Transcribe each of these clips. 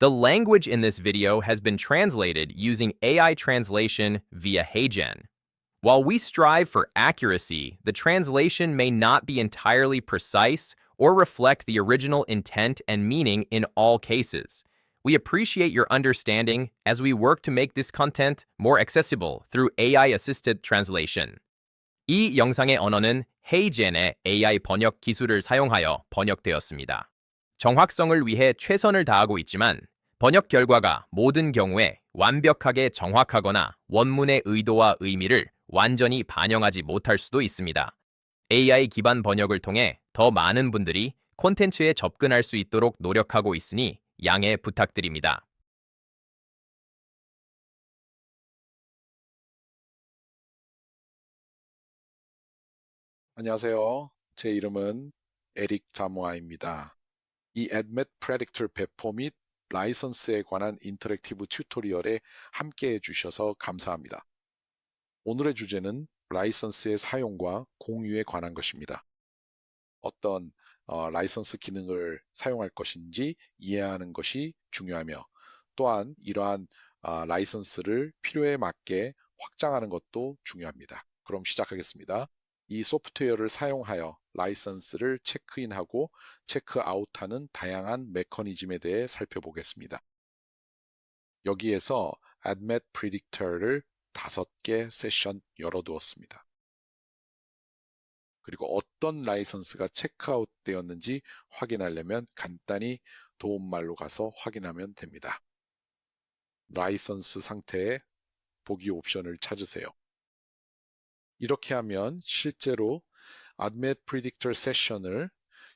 The language in this video has been translated using AI translation via HeyGen. While we strive for accuracy, the translation may not be entirely precise or reflect the original intent and meaning in all cases. We appreciate your understanding as we work to make this content more accessible through AI-assisted translation. 이 영상의 언어는 헤이젠의 AI 번역 기술을 사용하여 번역되었습니다. 정확성을 위해 최선을 다하고 있지만 번역 결과가 모든 경우에 완벽하게 정확하거나 원문의 의도와 의미를 완전히 반영하지 못할 수도 있습니다. AI 기반 번역을 통해 더 많은 분들이 콘텐츠에 접근할 수 있도록 노력하고 있으니 양해 부탁드립니다. 안녕하세요. 제 이름은 에릭 자모아입니다. 이 Admet Predictor 배포 및 라이선스에 관한 인터랙티브 튜토리얼에 함께 해주셔서 감사합니다. 오늘의 주제는 라이선스의 사용과 공유에 관한 것입니다. 어떤 라이선스 기능을 사용할 것인지 이해하는 것이 중요하며 또한 이러한 라이선스를 필요에 맞게 확장하는 것도 중요합니다. 그럼 시작하겠습니다. 이 소프트웨어를 사용하여 라이선스를 체크인하고 체크아웃하는 다양한 메커니즘에 대해 살펴보겠습니다. 여기에서 Admet Predictor를 5개 세션 열어두었습니다. 그리고 어떤 라이선스가 체크아웃 되었는지 확인하려면 간단히 도움말로 가서 확인하면 됩니다. 라이선스 상태에 보기 옵션을 찾으세요. 이렇게 하면 실제로 Admet Predictor 세션을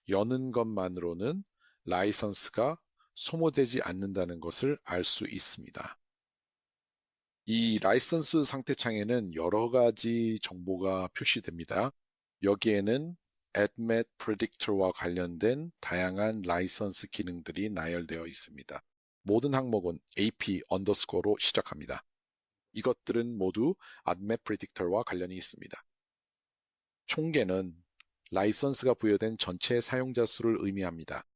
여는 것만으로는 라이선스가 소모되지 않는다는 것을 알 수 있습니다. 이 라이선스 상태 창에는 여러 가지 정보가 표시됩니다. 여기에는 Admet Predictor와 관련된 다양한 라이선스 기능들이 나열되어 있습니다. 모든 항목은 AP 언더스코어로 시작합니다. 이것들은 모두 Admet Predictor와 관련이 있습니다. 총계는 라이선스가 부여된 전체 사용자 수를 의미합니다.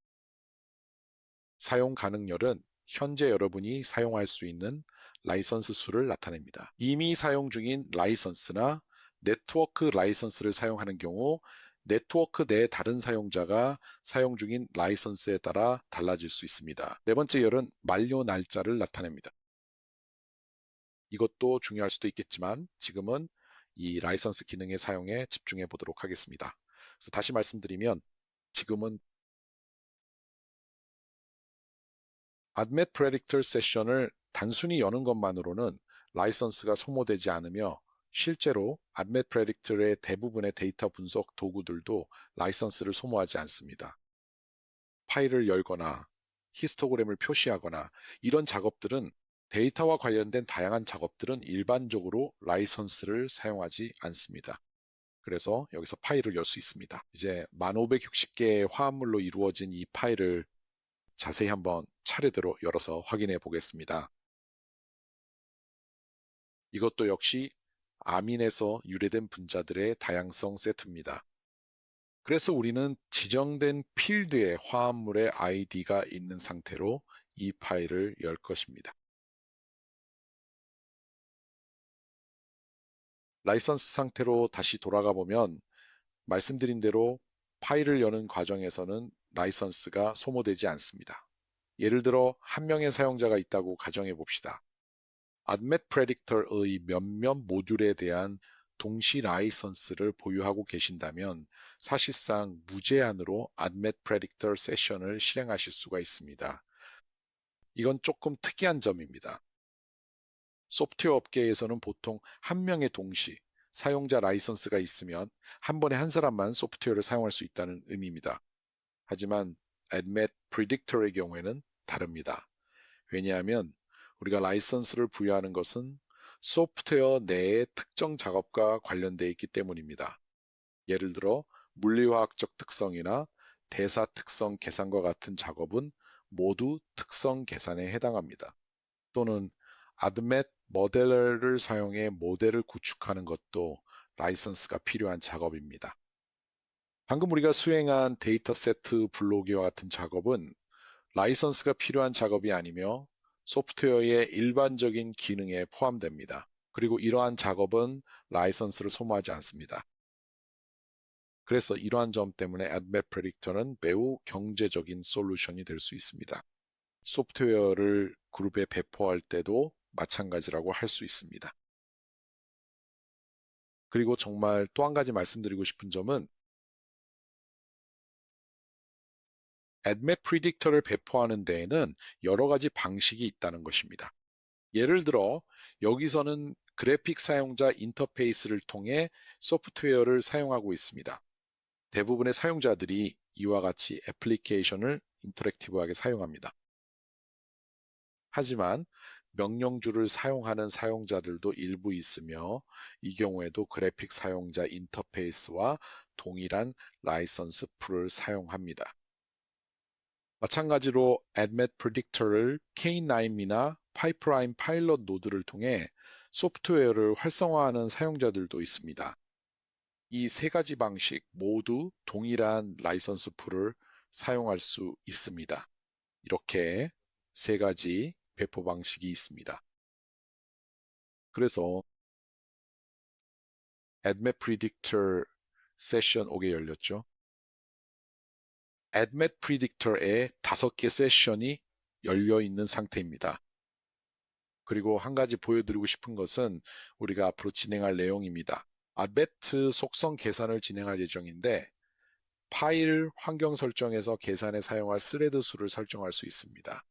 사용 가능열은 현재 여러분이 사용할 수 있는 라이선스 수를 나타냅니다. 이미 사용 중인 라이선스나 네트워크 라이선스를 사용하는 경우 네트워크 내 다른 사용자가 사용 중인 라이선스에 따라 달라질 수 있습니다. 네 번째 열은 만료 날짜를 나타냅니다. 이것도 중요할 수도 있겠지만 지금은 이 라이선스 기능의 사용에 집중해 보도록 하겠습니다. 그래서 다시 말씀드리면 지금은 Admet Predictor 세션을 단순히 여는 것만으로는 라이선스가 소모되지 않으며 실제로 Admet Predictor의 대부분의 데이터 분석 도구들도 라이선스를 소모하지 않습니다. 파일을 열거나 히스토그램을 표시하거나 이런 작업들은 데이터와 관련된 다양한 작업들은 일반적으로 라이선스를 사용하지 않습니다. 그래서 여기서 파일을 열 수 있습니다. 이제 1560개의 화합물로 이루어진 이 파일을 자세히 한번 차례대로 열어서 확인해 보겠습니다. 이것도 역시 아민에서 유래된 분자들의 다양성 세트입니다. 그래서 우리는 지정된 필드에 화합물의 아이디가 있는 상태로 이 파일을 열 것입니다. 라이선스 상태로 다시 돌아가 보면 말씀드린 대로 파일을 여는 과정에서는 라이선스가 소모되지 않습니다. 예를 들어 한 명의 사용자가 있다고 가정해 봅시다. Admet Predictor의 몇몇 모듈에 대한 동시 라이선스를 보유하고 계신다면 사실상 무제한으로 Admet Predictor 세션을 실행하실 수가 있습니다. 이건 조금 특이한 점입니다. 소프트웨어 업계에서는 보통 한 명의 동시 사용자 라이선스가 있으면 한 번에 한 사람만 소프트웨어를 사용할 수 있다는 의미입니다. 하지만 Admet Predictor의 경우에는 다릅니다. 왜냐하면 우리가 라이선스를 부여하는 것은 소프트웨어 내의 특정 작업과 관련되어 있기 때문입니다. 예를 들어 물리화학적 특성이나 대사 특성 계산과 같은 작업은 모두 특성 계산에 해당합니다. 또는 아드멧 모델러를 사용해 모델을 구축하는 것도 라이선스가 필요한 작업입니다. 방금 우리가 수행한 데이터 세트 불러오기와 같은 작업은 라이선스가 필요한 작업이 아니며 소프트웨어의 일반적인 기능에 포함됩니다. 그리고 이러한 작업은 라이선스를 소모하지 않습니다. 그래서 이러한 점 때문에 AdMap Predictor는 매우 경제적인 솔루션이 될 수 있습니다. 소프트웨어를 그룹에 배포할 때도 마찬가지라고 할 수 있습니다. 그리고 정말 또 한 가지 말씀드리고 싶은 점은 AdMap Predictor를 배포하는 데에는 여러 가지 방식이 있다는 것입니다. 예를 들어 여기서는 그래픽 사용자 인터페이스를 통해 소프트웨어를 사용하고 있습니다. 대부분의 사용자들이 이와 같이 애플리케이션을 인터랙티브하게 사용합니다. 하지만 명령주를 사용하는 사용자들도 일부 있으며 이 경우에도 그래픽 사용자 인터페이스와 동일한 라이선스 풀을 사용합니다. 마찬가지로 AdMet Predictor를 K9이나 파이프라인 파일럿 노드를 통해 소프트웨어를 활성화하는 사용자들도 있습니다. 이 세 가지 방식 모두 동일한 라이선스 풀을 사용할 수 있습니다. 이렇게 세 가지 배포 방식이 있습니다. 그래서 AdMet Predictor 세션 5개 열렸죠. AdMet Predictor에 5개 세션이 열려 있는 상태입니다. 그리고 한 가지 보여드리고 싶은 것은 우리가 앞으로 진행할 내용입니다. AdMet 속성 계산을 진행할 예정인데 파일 환경 설정에서 계산에 사용할 스레드 수를 설정할 수 있습니다.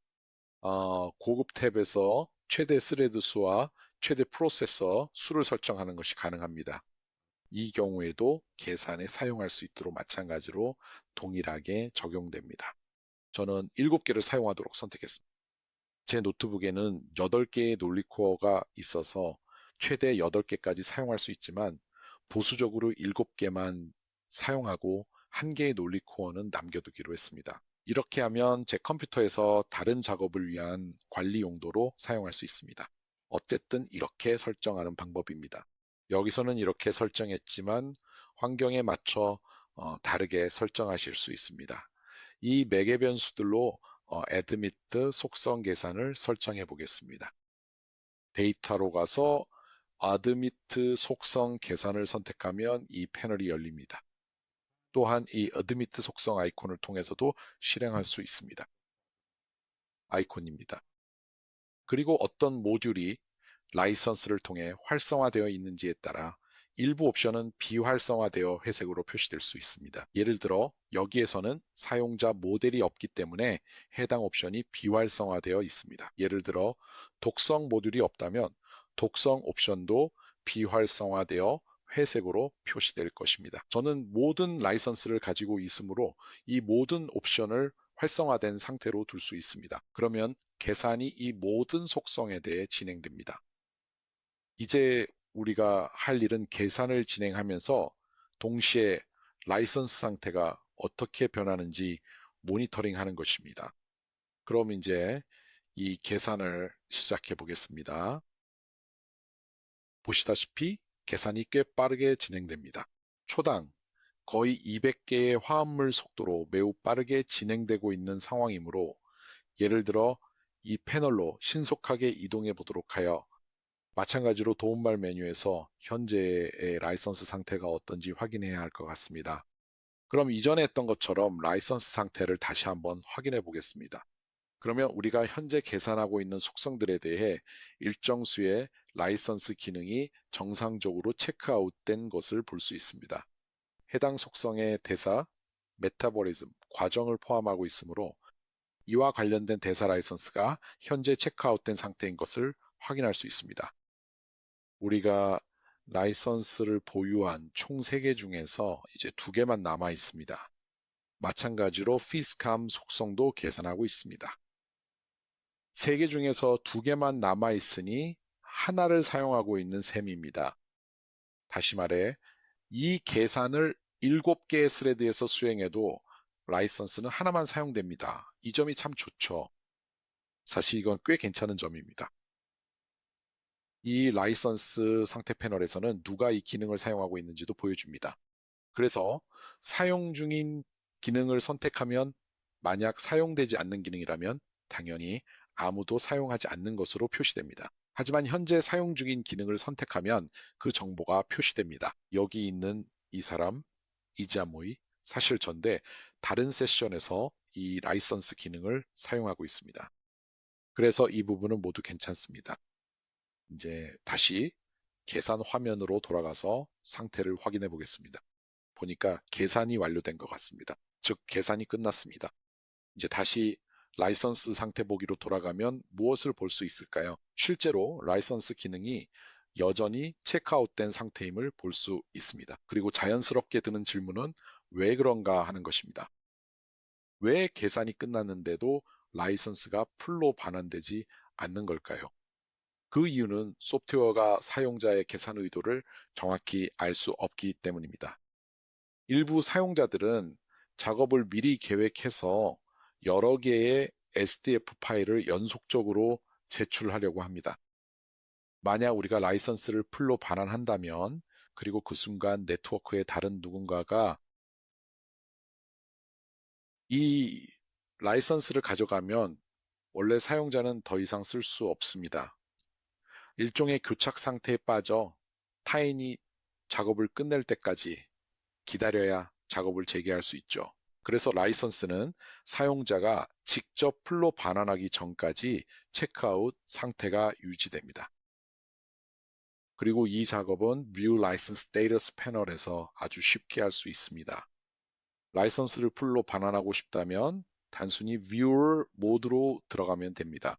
고급 탭에서 최대 스레드 수와 최대 프로세서 수를 설정하는 것이 가능합니다. 이 경우에도 계산에 사용할 수 있도록 마찬가지로 동일하게 적용됩니다. 저는 7개를 사용하도록 선택했습니다. 제 노트북에는 8개의 논리코어가 있어서 최대 8개까지 사용할 수 있지만 보수적으로 7개만 사용하고 1개의 논리코어는 남겨두기로 했습니다. 이렇게 하면 제 컴퓨터에서 다른 작업을 위한 관리 용도로 사용할 수 있습니다. 어쨌든 이렇게 설정하는 방법입니다. 여기서는 이렇게 설정했지만 환경에 맞춰 다르게 설정하실 수 있습니다. 이 매개 변수들로 admit 속성 계산을 설정해 보겠습니다. 데이터로 가서 admit 속성 계산을 선택하면 이 패널이 열립니다. 또한 이 admit 속성 아이콘을 통해서도 실행할 수 있습니다. 아이콘입니다. 그리고 어떤 모듈이 라이선스를 통해 활성화되어 있는지에 따라 일부 옵션은 비활성화되어 회색으로 표시될 수 있습니다. 예를 들어 여기에서는 사용자 모델이 없기 때문에 해당 옵션이 비활성화되어 있습니다. 예를 들어 독성 모듈이 없다면 독성 옵션도 비활성화되어 회색으로 표시될 것입니다. 저는 모든 라이선스를 가지고 있으므로 이 모든 옵션을 활성화된 상태로 둘 수 있습니다. 그러면 계산이 이 모든 속성에 대해 진행됩니다. 이제 우리가 할 일은 계산을 진행하면서 동시에 라이선스 상태가 어떻게 변하는지 모니터링 하는 것입니다. 그럼 이제 이 계산을 시작해 보겠습니다. 보시다시피 계산이 꽤 빠르게 진행됩니다. 초당 거의 200개의 화합물 속도로 매우 빠르게 진행되고 있는 상황이므로 예를 들어 이 패널로 신속하게 이동해 보도록 하여 마찬가지로 도움말 메뉴에서 현재의 라이선스 상태가 어떤지 확인해야 할 것 같습니다. 그럼 이전에 했던 것처럼 라이선스 상태를 다시 한번 확인해 보겠습니다. 그러면 우리가 현재 계산하고 있는 속성들에 대해 일정 수의 라이선스 기능이 정상적으로 체크아웃된 것을 볼 수 있습니다. 해당 속성의 대사, 메타보리즘, 과정을 포함하고 있으므로 이와 관련된 대사 라이선스가 현재 체크아웃된 상태인 것을 확인할 수 있습니다. 우리가 라이선스를 보유한 총 3개 중에서 이제 2개만 남아 있습니다. 마찬가지로 피스캄 속성도 계산하고 있습니다. 3개 중에서 2개만 남아 있으니 하나를 사용하고 있는 셈입니다. 다시 말해 이 계산을 7개의 스레드에서 수행해도 라이선스는 하나만 사용됩니다. 이 점이 참 좋죠. 사실 이건 꽤 괜찮은 점입니다. 이 라이선스 상태 패널에서는 누가 이 기능을 사용하고 있는지도 보여줍니다. 그래서 사용 중인 기능을 선택하면 만약 사용되지 않는 기능이라면 당연히 아무도 사용하지 않는 것으로 표시됩니다. 하지만 현재 사용 중인 기능을 선택하면 그 정보가 표시됩니다. 여기 있는 이 사람, 이자모이, 사실 전데 다른 세션에서 이 라이선스 기능을 사용하고 있습니다. 그래서 이 부분은 모두 괜찮습니다. 이제 다시 계산 화면으로 돌아가서 상태를 확인해 보겠습니다. 보니까 계산이 완료된 것 같습니다. 즉, 계산이 끝났습니다. 이제 다시 라이선스 상태 보기로 돌아가면 무엇을 볼 수 있을까요? 실제로 라이선스 기능이 여전히 체크아웃된 상태임을 볼 수 있습니다. 그리고 자연스럽게 드는 질문은 왜 그런가 하는 것입니다. 왜 계산이 끝났는데도 라이선스가 풀로 반환되지 않는 걸까요? 그 이유는 소프트웨어가 사용자의 계산 의도를 정확히 알 수 없기 때문입니다. 일부 사용자들은 작업을 미리 계획해서 여러 개의 SDF 파일을 연속적으로 제출하려고 합니다. 만약 우리가 라이선스를 풀로 반환한다면, 그리고 그 순간 네트워크의 다른 누군가가 이 라이선스를 가져가면 원래 사용자는 더 이상 쓸 수 없습니다. 일종의 교착 상태에 빠져 타인이 작업을 끝낼 때까지 기다려야 작업을 재개할 수 있죠. 그래서 라이선스는 사용자가 직접 풀로 반환하기 전까지 체크아웃 상태가 유지됩니다. 그리고 이 작업은 View License Status 패널에서 아주 쉽게 할 수 있습니다. 라이선스를 풀로 반환하고 싶다면 단순히 Viewer 모드로 들어가면 됩니다.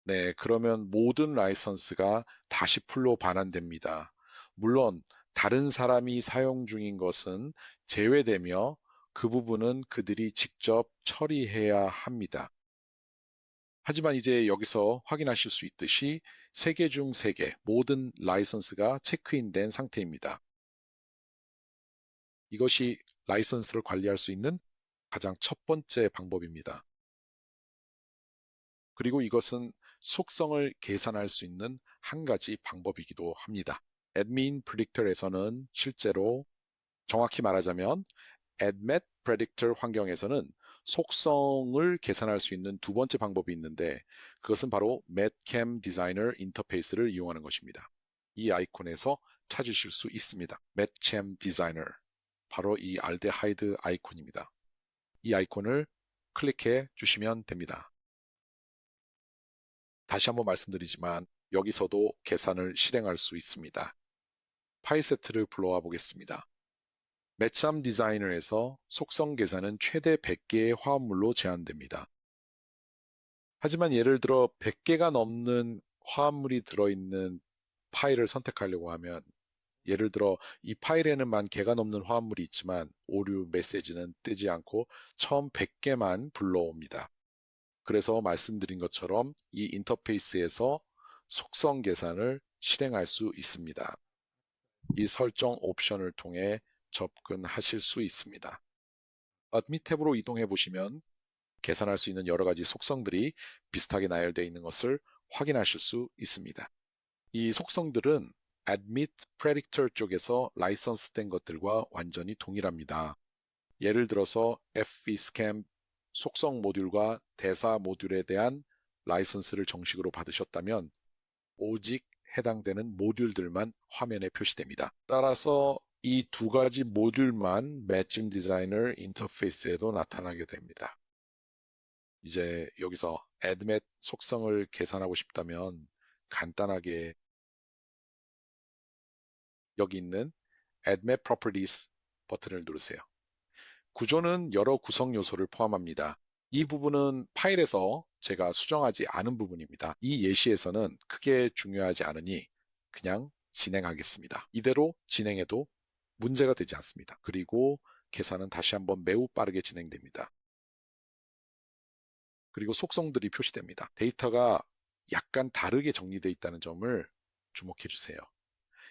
네, 그러면 모든 라이선스가 다시 풀로 반환됩니다. 물론 다른 사람이 사용 중인 것은 제외되며 그 부분은 그들이 직접 처리해야 합니다. 하지만 이제 여기서 확인하실 수 있듯이 3개 중 3개 모든 라이선스가 체크인된 상태입니다. 이것이 라이선스를 관리할 수 있는 가장 첫 번째 방법입니다. 그리고 이것은 속성을 계산할 수 있는 한 가지 방법이기도 합니다. Admin Predictor에서는 실제로 정확히 말하자면 Admet Predictor 환경에서는 속성을 계산할 수 있는 두 번째 방법이 있는데 그것은 바로 MATCAM Designer 인터페이스를 이용하는 것입니다. 이 아이콘에서 찾으실 수 있습니다. MATCAM Designer, 바로 이 알데하이드 아이콘입니다. 이 아이콘을 클릭해 주시면 됩니다. 다시 한번 말씀드리지만 여기서도 계산을 실행할 수 있습니다. 파일 세트를 불러와 보겠습니다. 매참 디자이너에서 속성 계산은 최대 100개의 화합물로 제한됩니다. 하지만 예를 들어 100개가 넘는 화합물이 들어있는 파일을 선택하려고 하면, 예를 들어 이 파일에는만 개가 넘는 화합물이 있지만 오류 메시지는 뜨지 않고 처음 100개만 불러옵니다. 그래서 말씀드린 것처럼 이 인터페이스에서 속성 계산을 실행할 수 있습니다. 이 설정 옵션을 통해 접근하실 수 있습니다. Admit 탭으로 이동해 보시면 계산할 수 있는 여러 가지 속성들이 비슷하게 나열되어 있는 것을 확인하실 수 있습니다. 이 속성들은 Admit Predictor 쪽에서 라이선스된 것들과 완전히 동일합니다. 예를 들어서 FVSCAN 속성 모듈과 대사 모듈에 대한 라이선스를 정식으로 받으셨다면 오직 해당되는 모듈들만 화면에 표시됩니다. 따라서 이 두 가지 모듈만 매칭 디자이너 인터페이스에도 나타나게 됩니다. 이제 여기서 admet 속성을 계산하고 싶다면 간단하게 여기 있는 admet properties 버튼을 누르세요. 구조는 여러 구성 요소를 포함합니다. 이 부분은 파일에서 제가 수정하지 않은 부분입니다. 이 예시에서는 크게 중요하지 않으니 그냥 진행하겠습니다. 이대로 진행해도 문제가 되지 않습니다. 그리고 계산은 다시 한번 매우 빠르게 진행됩니다. 그리고 속성들이 표시됩니다. 데이터가 약간 다르게 정리되어 있다는 점을 주목해 주세요.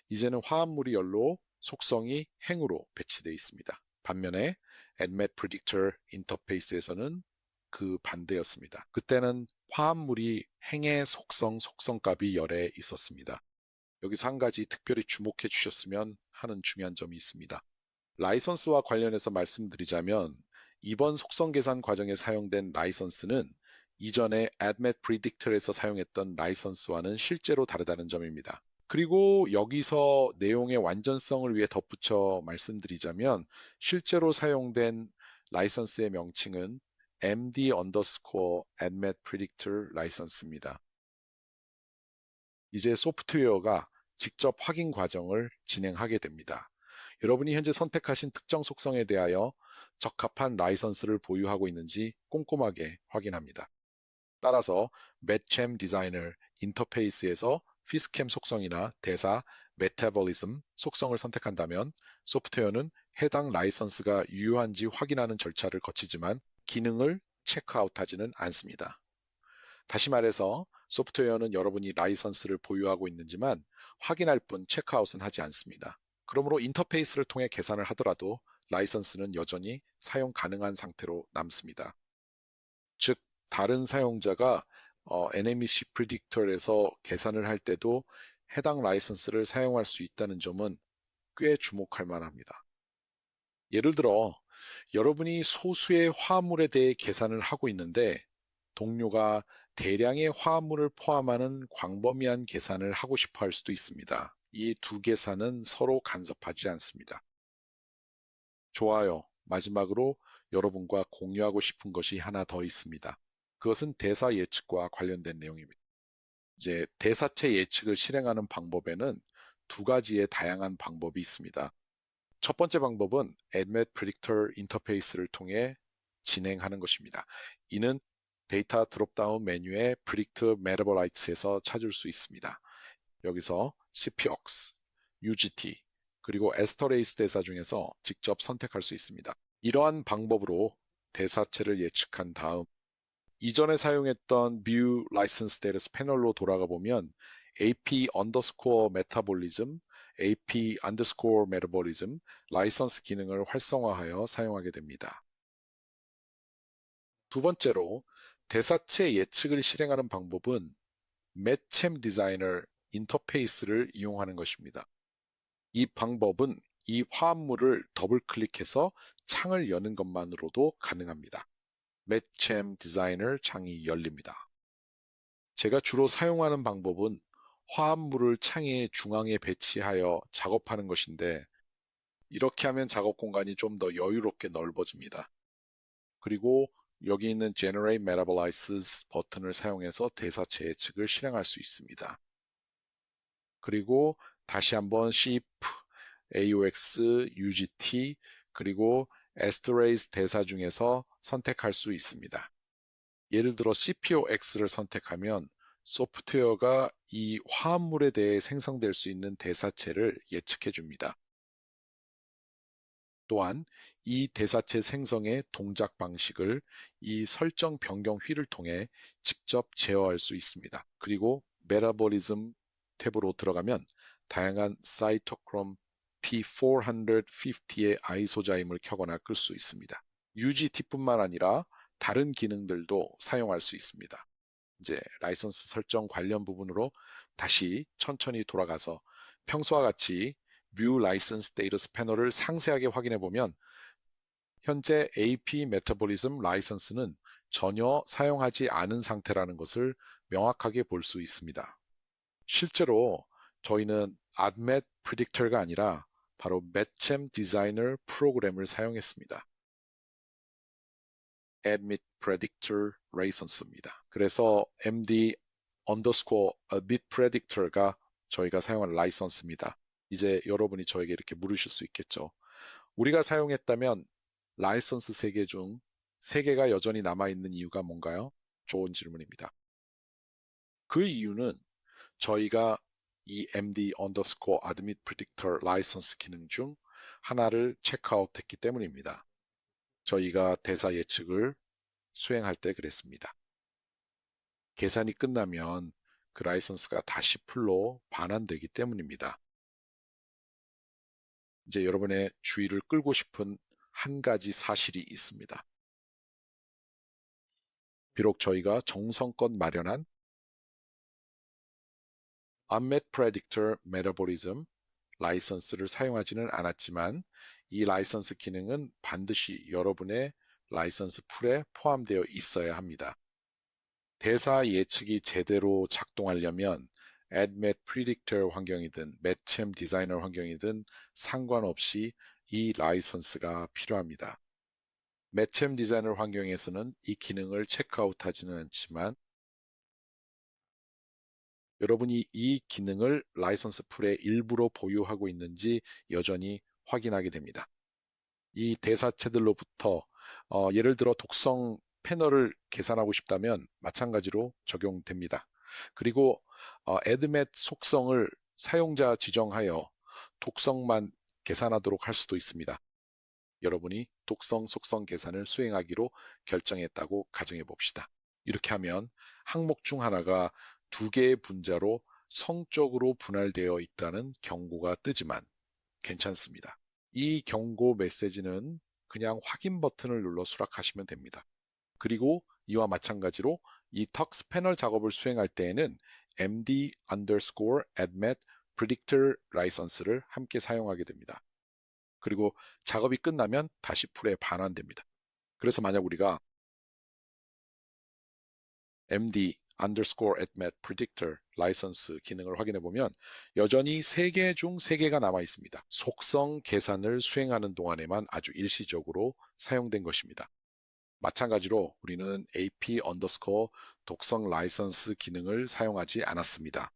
이제는 화합물이 열로 속성이 행으로 배치되어 있습니다. 반면에 Admet Predictor 인터페이스에서는 그 반대였습니다. 그때는 화합물이 행의 속성값이 열에 있었습니다. 여기서 한 가지 특별히 주목해 주셨으면 하는 중요한 점이 있습니다. 라이선스와 관련해서 말씀드리자면 이번 속성 계산 과정에 사용된 라이선스는 이전에 ADMET Predictor에서 사용했던 라이선스와는 실제로 다르다는 점입니다. 그리고 여기서 내용의 완전성을 위해 덧붙여 말씀드리자면 실제로 사용된 라이선스의 명칭은 MD underscore ADMET Predictor 라이선스입니다. 이제 소프트웨어가 직접 확인 과정을 진행하게 됩니다. 여러분이 현재 선택하신 특정 속성에 대하여 적합한 라이선스를 보유하고 있는지 꼼꼼하게 확인합니다. 따라서 매챔 디자이너 인터페이스에서 피스캠 속성이나 대사 메타볼리즘 속성을 선택한다면 소프트웨어는 해당 라이선스가 유효한지 확인하는 절차를 거치지만 기능을 체크아웃하지는 않습니다. 다시 말해서 소프트웨어는 여러분이 라이선스를 보유하고 있는지만 확인할 뿐 체크아웃은 하지 않습니다. 그러므로 인터페이스를 통해 계산을 하더라도 라이선스는 여전히 사용 가능한 상태로 남습니다. 즉, 다른 사용자가 NMEC 프리딕터에서 계산을 할 때도 해당 라이선스를 사용할 수 있다는 점은 꽤 주목할 만합니다. 예를 들어 여러분이 소수의 화합물에 대해 계산을 하고 있는데 동료가 대량의 화합물을 포함하는 광범위한 계산을 하고 싶어 할 수도 있습니다. 이 두 계산은 서로 간섭하지 않습니다. 좋아요. 마지막으로 여러분과 공유하고 싶은 것이 하나 더 있습니다. 그것은 대사 예측과 관련된 내용입니다. 이제 대사체 예측을 실행하는 방법에는 두 가지의 다양한 방법이 있습니다. 첫 번째 방법은 ADMET Predictor 인터페이스를 통해 진행하는 것입니다. 이는 데이터 드롭다운 메뉴의 Predict Metabolites"에서 찾을 수 있습니다. 여기서 CPOX, UGT, 그리고 에스터레이스 대사 중에서 직접 선택할 수 있습니다. 이러한 방법으로 대사체를 예측한 다음 이전에 사용했던 View License Status 패널로 돌아가 보면 AP underscore metabolism, AP underscore metabolism 라이선스 기능을 활성화하여 사용하게 됩니다. 두 번째로 대사체 예측을 실행하는 방법은 매챔 디자이너 인터페이스를 이용하는 것입니다. 이 방법은 이 화합물을 더블 클릭해서 창을 여는 것만으로도 가능합니다. 매챔 디자이너 창이 열립니다. 제가 주로 사용하는 방법은 화합물을 창의 중앙에 배치하여 작업하는 것인데 이렇게 하면 작업 공간이 좀 더 여유롭게 넓어집니다. 그리고 여기 있는 Generate Metabolites 버튼을 사용해서 대사체 예측을 실행할 수 있습니다. 그리고 다시 한번 SHIP, AUX, UGT, 그리고 에스터레이스 대사 중에서 선택할 수 있습니다. 예를 들어 CPOX를 선택하면 소프트웨어가 이 화합물에 대해 생성될 수 있는 대사체를 예측해 줍니다. 또한 이 대사체 생성의 동작 방식을 이 설정 변경 휠을 통해 직접 제어할 수 있습니다. 그리고 메타볼리즘 탭으로 들어가면 다양한 사이토크롬 P450의 아이소자임을 켜거나 끌 수 있습니다. UGT뿐만 아니라 다른 기능들도 사용할 수 있습니다. 이제 라이선스 설정 관련 부분으로 다시 천천히 돌아가서 평소와 같이 View License Status 패널을 상세하게 확인해 보면 현재 AP Metabolism 라이선스는 전혀 사용하지 않은 상태라는 것을 명확하게 볼 수 있습니다. 실제로 저희는 ADMET Predictor가 아니라 바로 매챔 디자이너 프로그램을 사용했습니다. ADMET Predictor License입니다. 그래서 MD underscore ADMET Predictor가 저희가 사용한 라이선스입니다. 이제 여러분이 저에게 이렇게 물으실 수 있겠죠. 우리가 사용했다면 라이선스 3개 중 3개가 여전히 남아있는 이유가 뭔가요? 좋은 질문입니다. 그 이유는 저희가 이 MD underscore admit predictor 라이선스 기능 중 하나를 체크아웃했기 때문입니다. 저희가 대사 예측을 수행할 때 그랬습니다. 계산이 끝나면 그 라이선스가 다시 풀로 반환되기 때문입니다. 이제 여러분의 주의를 끌고 싶은 한 가지 사실이 있습니다. 비록 저희가 정성껏 마련한 Unmet Predictor Metabolism 라이선스를 사용하지는 않았지만 이 라이선스 기능은 반드시 여러분의 라이선스 풀에 포함되어 있어야 합니다. 대사 예측이 제대로 작동하려면 AdMet Predictor 환경이든 매챔 디자이너 환경이든 상관없이 이 라이선스가 필요합니다. 매챔 디자이너 환경에서는 이 기능을 체크아웃하지는 않지만 여러분이 이 기능을 라이선스 풀의 일부로 보유하고 있는지 여전히 확인하게 됩니다. 이 대사체들로부터 예를 들어 독성 패널을 계산하고 싶다면 마찬가지로 적용됩니다. 그리고 애드멧 속성을 사용자 지정하여 독성만 계산하도록 할 수도 있습니다. 여러분이 독성 속성 계산을 수행하기로 결정했다고 가정해 봅시다. 이렇게 하면 항목 중 하나가 두 개의 분자로 성적으로 분할되어 있다는 경고가 뜨지만 괜찮습니다. 이 경고 메시지는 그냥 확인 버튼을 눌러 수락하시면 됩니다. 그리고 이와 마찬가지로 이 턱스 패널 작업을 수행할 때에는 MD underscore admet predictor license를 함께 사용하게 됩니다. 그리고 작업이 끝나면 다시 풀에 반환됩니다. 그래서 만약 우리가 MD underscore admet predictor license 기능을 확인해 보면 여전히 3개 중 3개가 남아 있습니다. 속성 계산을 수행하는 동안에만 아주 일시적으로 사용된 것입니다. 마찬가지로 우리는 AP underscore 독성 라이선스 기능을 사용하지 않았습니다.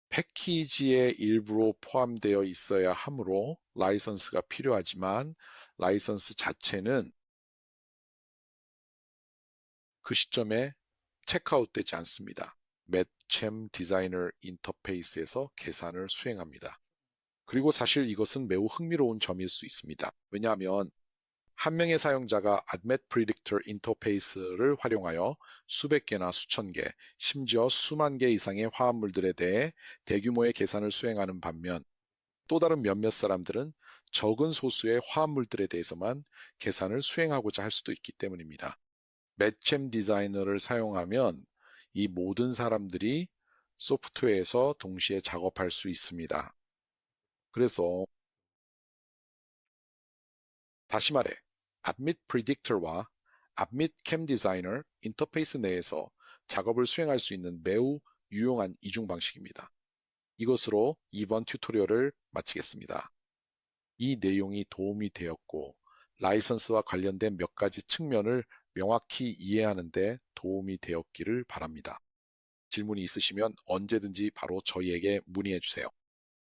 패키지의 일부로 포함되어 있어야 하므로 라이선스가 필요하지만 라이선스 자체는 그 시점에 체크아웃 되지 않습니다. 매챔 디자이너 인터페이스에서 계산을 수행합니다. 그리고 사실 이것은 매우 흥미로운 점일 수 있습니다. 왜냐하면 한 명의 사용자가 Admet Predictor 인터페이스를 활용하여 수백 개나 수천 개, 심지어 수만 개 이상의 화합물들에 대해 대규모의 계산을 수행하는 반면 또 다른 몇몇 사람들은 적은 소수의 화합물들에 대해서만 계산을 수행하고자 할 수도 있기 때문입니다. 매챔 디자이너를 사용하면 이 모든 사람들이 소프트웨어에서 동시에 작업할 수 있습니다. 그래서 다시 말해 Admit Predictor와 Admit Chem Designer 인터페이스 내에서 작업을 수행할 수 있는 매우 유용한 이중 방식입니다. 이것으로 이번 튜토리얼을 마치겠습니다. 이 내용이 도움이 되었고 라이선스와 관련된 몇 가지 측면을 명확히 이해하는 데 도움이 되었기를 바랍니다. 질문이 있으시면 언제든지 바로 저희에게 문의해 주세요.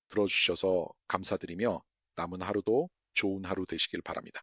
들어주셔서 감사드리며 남은 하루도 좋은 하루 되시길 바랍니다.